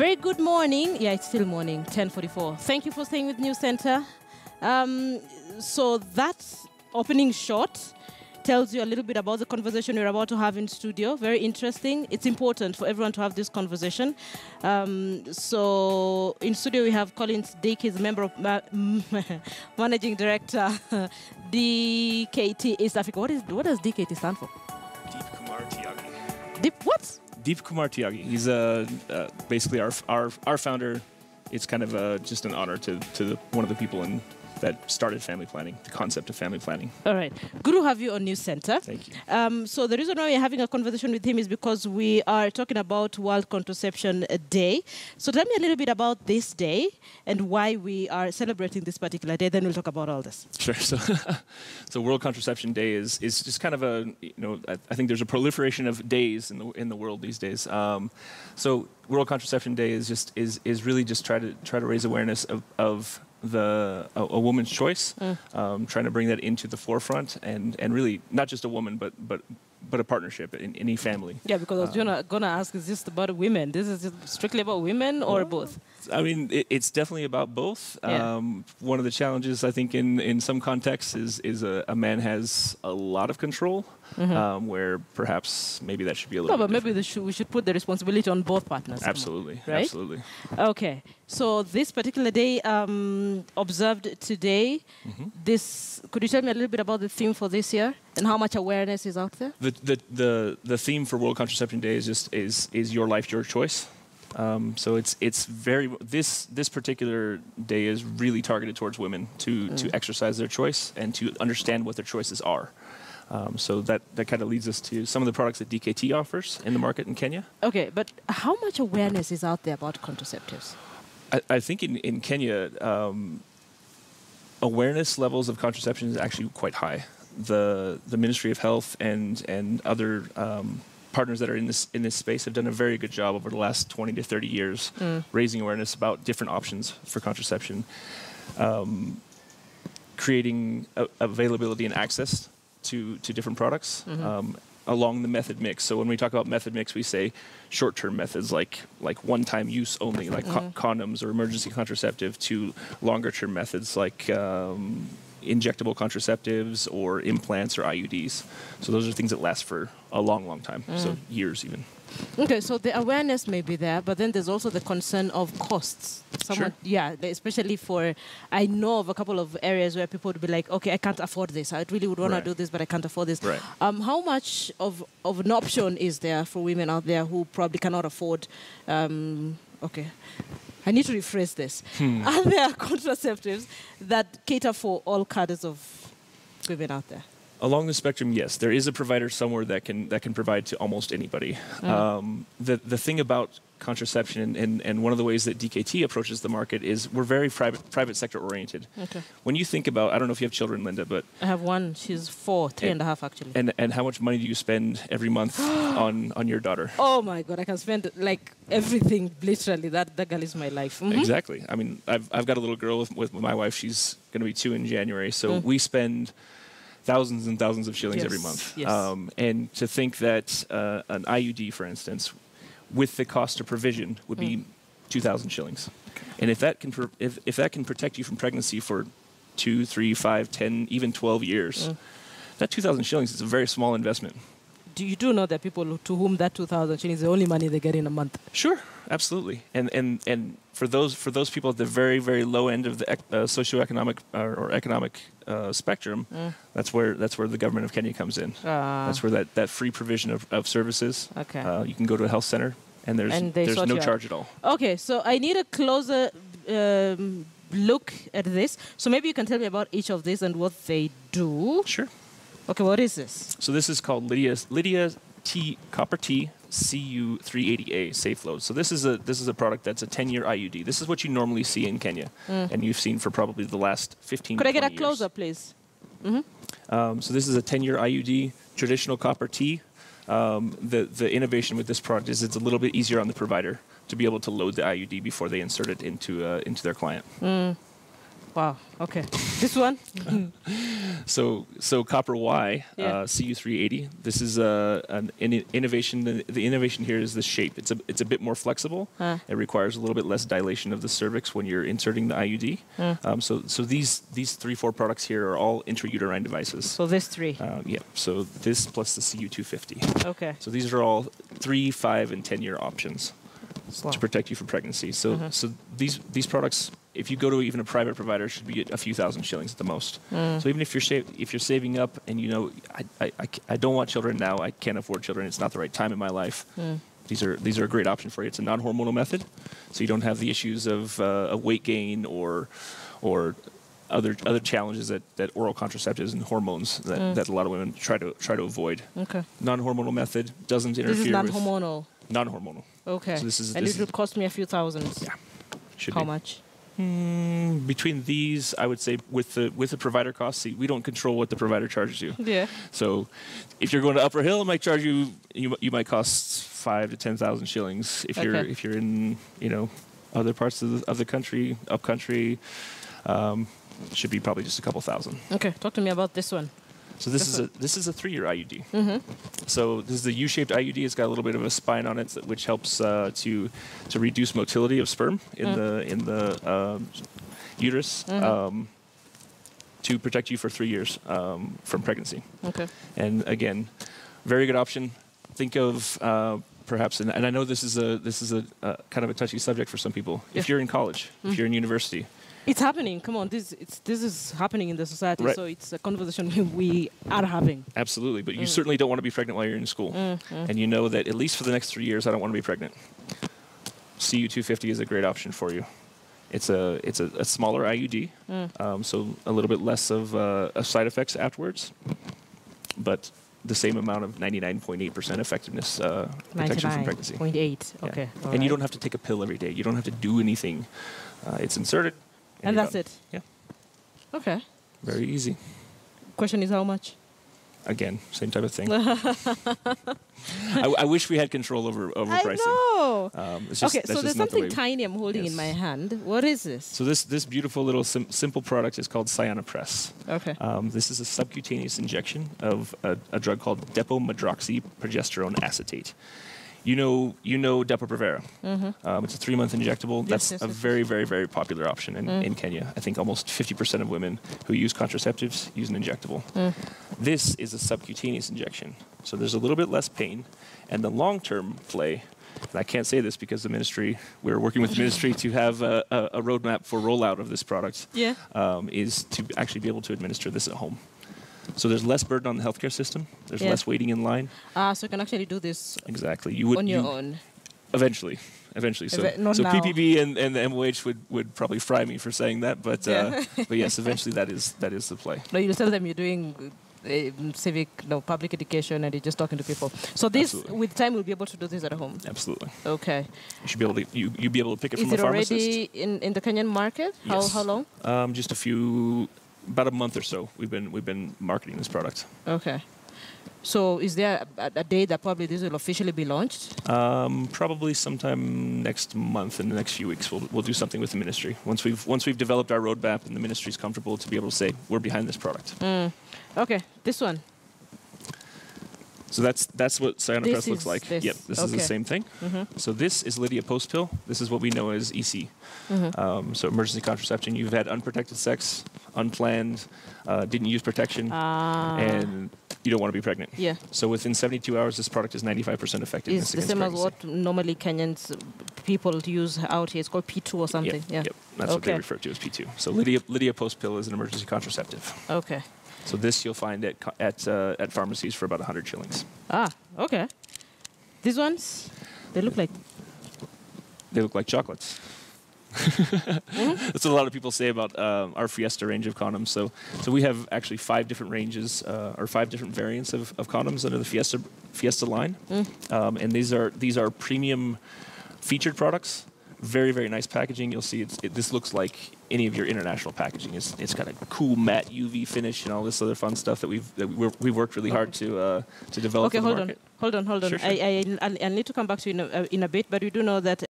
Very good morning. Yeah, it's still morning, 10:44. Thank you for staying with News Center. So that opening shot tells you a little bit about the conversation we're about to have in studio. Very interesting. It's important for everyone to have this conversation. So in studio we have Collins Dick, he's a member of Managing Director, DKT East Africa. What does DKT stand for? Deep Kumar Tyagi. Deep what? Deep Kumar Tyagi. He's basically our founder. It's kind of just an honor to one of the people that started family planning, the concept of family planning. All right. Good to have you on News Center. Thank you. So the reason why we're having a conversation with him is because we are talking about World Contraception Day. So tell me a little bit about this day and why we are celebrating this particular day. Then we'll talk about all this. Sure. So World Contraception Day is just kind of a, I think there's a proliferation of days in the world these days. So World Contraception Day is really just try to raise awareness of a woman's choice, trying to bring that into the forefront, and really not just a woman, but a partnership in any family. Yeah, because I was gonna ask, is this about women? This is strictly about women or both? I mean, it's definitely about both. Yeah. One of the challenges, I think, in some contexts is a man has a lot of control, where perhaps maybe that should be a little. No, bit but maybe we should put the responsibility on both partners. Absolutely, right? absolutely. Okay, so this particular day observed today. Could you tell me a little bit about the theme for this year and how much awareness is out there? The theme for World Contraception Day is your life, your choice. So it's very this particular day is really targeted towards women to exercise their choice and to understand what their choices are. So that kind of leads us to some of the products that DKT offers in the market in Kenya. Okay, but how much awareness is out there about contraceptives? I think in Kenya, awareness levels of contraception is actually quite high. The Ministry of Health and other partners that are in this space have done a very good job over the last 20 to 30 years raising awareness about different options for contraception, creating availability and access to different products along the method mix. So when we talk about method mix, we say short-term methods like one-time use only, like condoms or emergency contraceptive, to longer-term methods like injectable contraceptives or implants or IUDs. So those are things that last for a long, long time, so years even. Okay, so the awareness may be there, but then there's also the concern of costs. Sure. Yeah, especially I know of a couple of areas where people would be like, okay, I can't afford this. I really would want to do this, but I can't afford this. Right. How much of an option is there for women out there who probably cannot afford, okay, I need to rephrase this. Are there contraceptives that cater for all cadres of women out there? Along the spectrum, yes, there is a provider somewhere that can provide to almost anybody. The thing about contraception and one of the ways that DKT approaches the market is we're very private sector oriented. Okay. When you think about, I don't know if you have children, Linda, but I have one. She's 3 and a half actually. And how much money do you spend every month on your daughter? Oh my God, I can spend like everything literally. That girl is my life. Exactly. I mean, I've got a little girl with my wife. She's going to be 2 in January, so we spend thousands and thousands of shillings every month. Yes. And to think that an IUD, for instance, with the cost of provision would be 2,000 shillings. Okay. And if that can protect you from pregnancy for 2, 3, 5, 10, even 12 years, that 2,000 shillings is a very small investment. You do know that people to whom that 2,000 shillings is the only money they get in a month? Sure, absolutely. And for those people at the very, very low end of the socioeconomic or economic spectrum, that's where the government of Kenya comes in. That's where that free provision of services. Okay. You can go to a health center and there's no charge at all. Okay, so I need a closer look at this. So maybe you can tell me about each of these and what they do. Sure. Okay, what is this? So this is called Lydia T Copper T CU380A Safe Load. So this is a product that's a 10-year IUD. This is what you normally see in Kenya, and you've seen for probably the last 15. Could I get a years. closer, please? So this is a 10-year IUD, traditional copper T. The innovation with this product is it's a little bit easier on the provider to be able to load the IUD before they insert it into their client. Wow. Okay. This one? So copper Y, Yeah. CU380. This is an innovation. The innovation here is the shape. It's a bit more flexible. It requires a little bit less dilation of the cervix when you're inserting the IUD. So these 3-4 products here are all intrauterine devices. So there's 3. Yeah. So this plus the CU250. Okay. So these are all 3, 5, and 10-year options Wow. to protect you from pregnancy. So these products, if you go to even a private provider, should be a few thousand shillings at the most. So even if you're saving up and you know I don't want children now, I can't afford children, it's not the right time in my life. These are a great option for you. It's a non-hormonal method, so you don't have the issues of a weight gain or other challenges that oral contraceptives and hormones that a lot of women try to avoid. Okay. Non-hormonal method doesn't interfere This is with non-hormonal. non-hormonal. Okay. So and it would cost me a few thousands. Yeah. Should How be. much? Between these, I would say with the provider costs, see, we don't control what the provider charges you. Yeah. So if you're going to Upper Hill, it might charge you might cost 5,000 to 10,000 shillings. If you're in other parts of the country, up country, should be probably just a couple thousand. Okay. Talk to me about this one. So this is a 3-year IUD. So this is the U-shaped IUD. It's got a little bit of a spine on it, which helps to reduce motility of sperm in the uterus to protect you for 3 years from pregnancy. Okay. And again, very good option. Think of perhaps, and I know this is a kind of a touchy subject for some people. If you're in college, if you're in university. It's happening. Come on, this is happening in the society. Right. So it's a conversation we are having. Absolutely, but you certainly don't want to be pregnant while you're in school, and you know that at least for the next 3 years, I don't want to be pregnant. CU250 is a great option for you. It's a smaller IUD, so a little bit less of side effects afterwards, but the same amount of 99.8% effectiveness protection from pregnancy. 99.8. Okay. Yeah. And you don't have to take a pill every day. You don't have to do anything. It's inserted. And that's it? Yeah. Okay. Very easy. Question is how much? Again, same type of thing. I wish we had control over pricing. I know. Okay, so there's something tiny I'm holding in my hand. What is this? So this beautiful little simple product is called Cyanopress. Okay. This is a subcutaneous injection of a drug called depomedroxyprogesterone acetate. You know Depo-Provera. It's a 3-month injectable. That's a very, very, very popular option in Kenya. I think almost 50% of women who use contraceptives use an injectable. This is a subcutaneous injection. So there's a little bit less pain. And the long-term play, and I can't say this because we're working with the ministry to have a roadmap for rollout of this product, is to actually be able to administer this at home. So there's less burden on the healthcare system. There's less waiting in line. So you can actually do this exactly. You would on your own. Eventually. So now. PPB and the MOH would probably fry me for saying that, but yes, eventually that is the play. No, you tell them you're doing public education and you're just talking to people. So this, with time, we'll be able to do this at home. Absolutely. Okay. You should be able to you'll be able to pick it from a pharmacist. Is it already in the Kenyan market? Yes. How long? Just about a month or so. We've been marketing this product. Okay. So is there a day that probably this will officially be launched? Probably sometime next month, in the next few weeks, we'll do something with the ministry. Once we've developed our roadmap and the ministry's comfortable to be able to say we're behind this product. Okay, this one. So that's what Cyanopress looks like. This. Yep, this is the same thing. So this is Lydia post pill. This is what we know as EC. So emergency contraception. You've had unprotected sex, unplanned, didn't use protection, and you don't want to be pregnant. Yeah. So within 72 hours, this product is 95% effective. It's the same as what normally Kenyans people use out here. It's called P2 or something. Yep, that's what they refer to as P2. So Lydia post pill is an emergency contraceptive. Okay. So this you'll find at pharmacies for about 100 shillings. Okay. These ones, they look like chocolates. That's what a lot of people say about our Fiesta range of condoms. So we have actually 5 different ranges or 5 different variants of condoms under the Fiesta line, and these are premium featured products. Very, very nice packaging. You'll see this looks like any of your international packaging. It's got a cool matte UV finish and all this other fun stuff that we've worked really hard to develop. Okay, for the market. hold on. Sure. I need to come back to you in a bit, but we do know that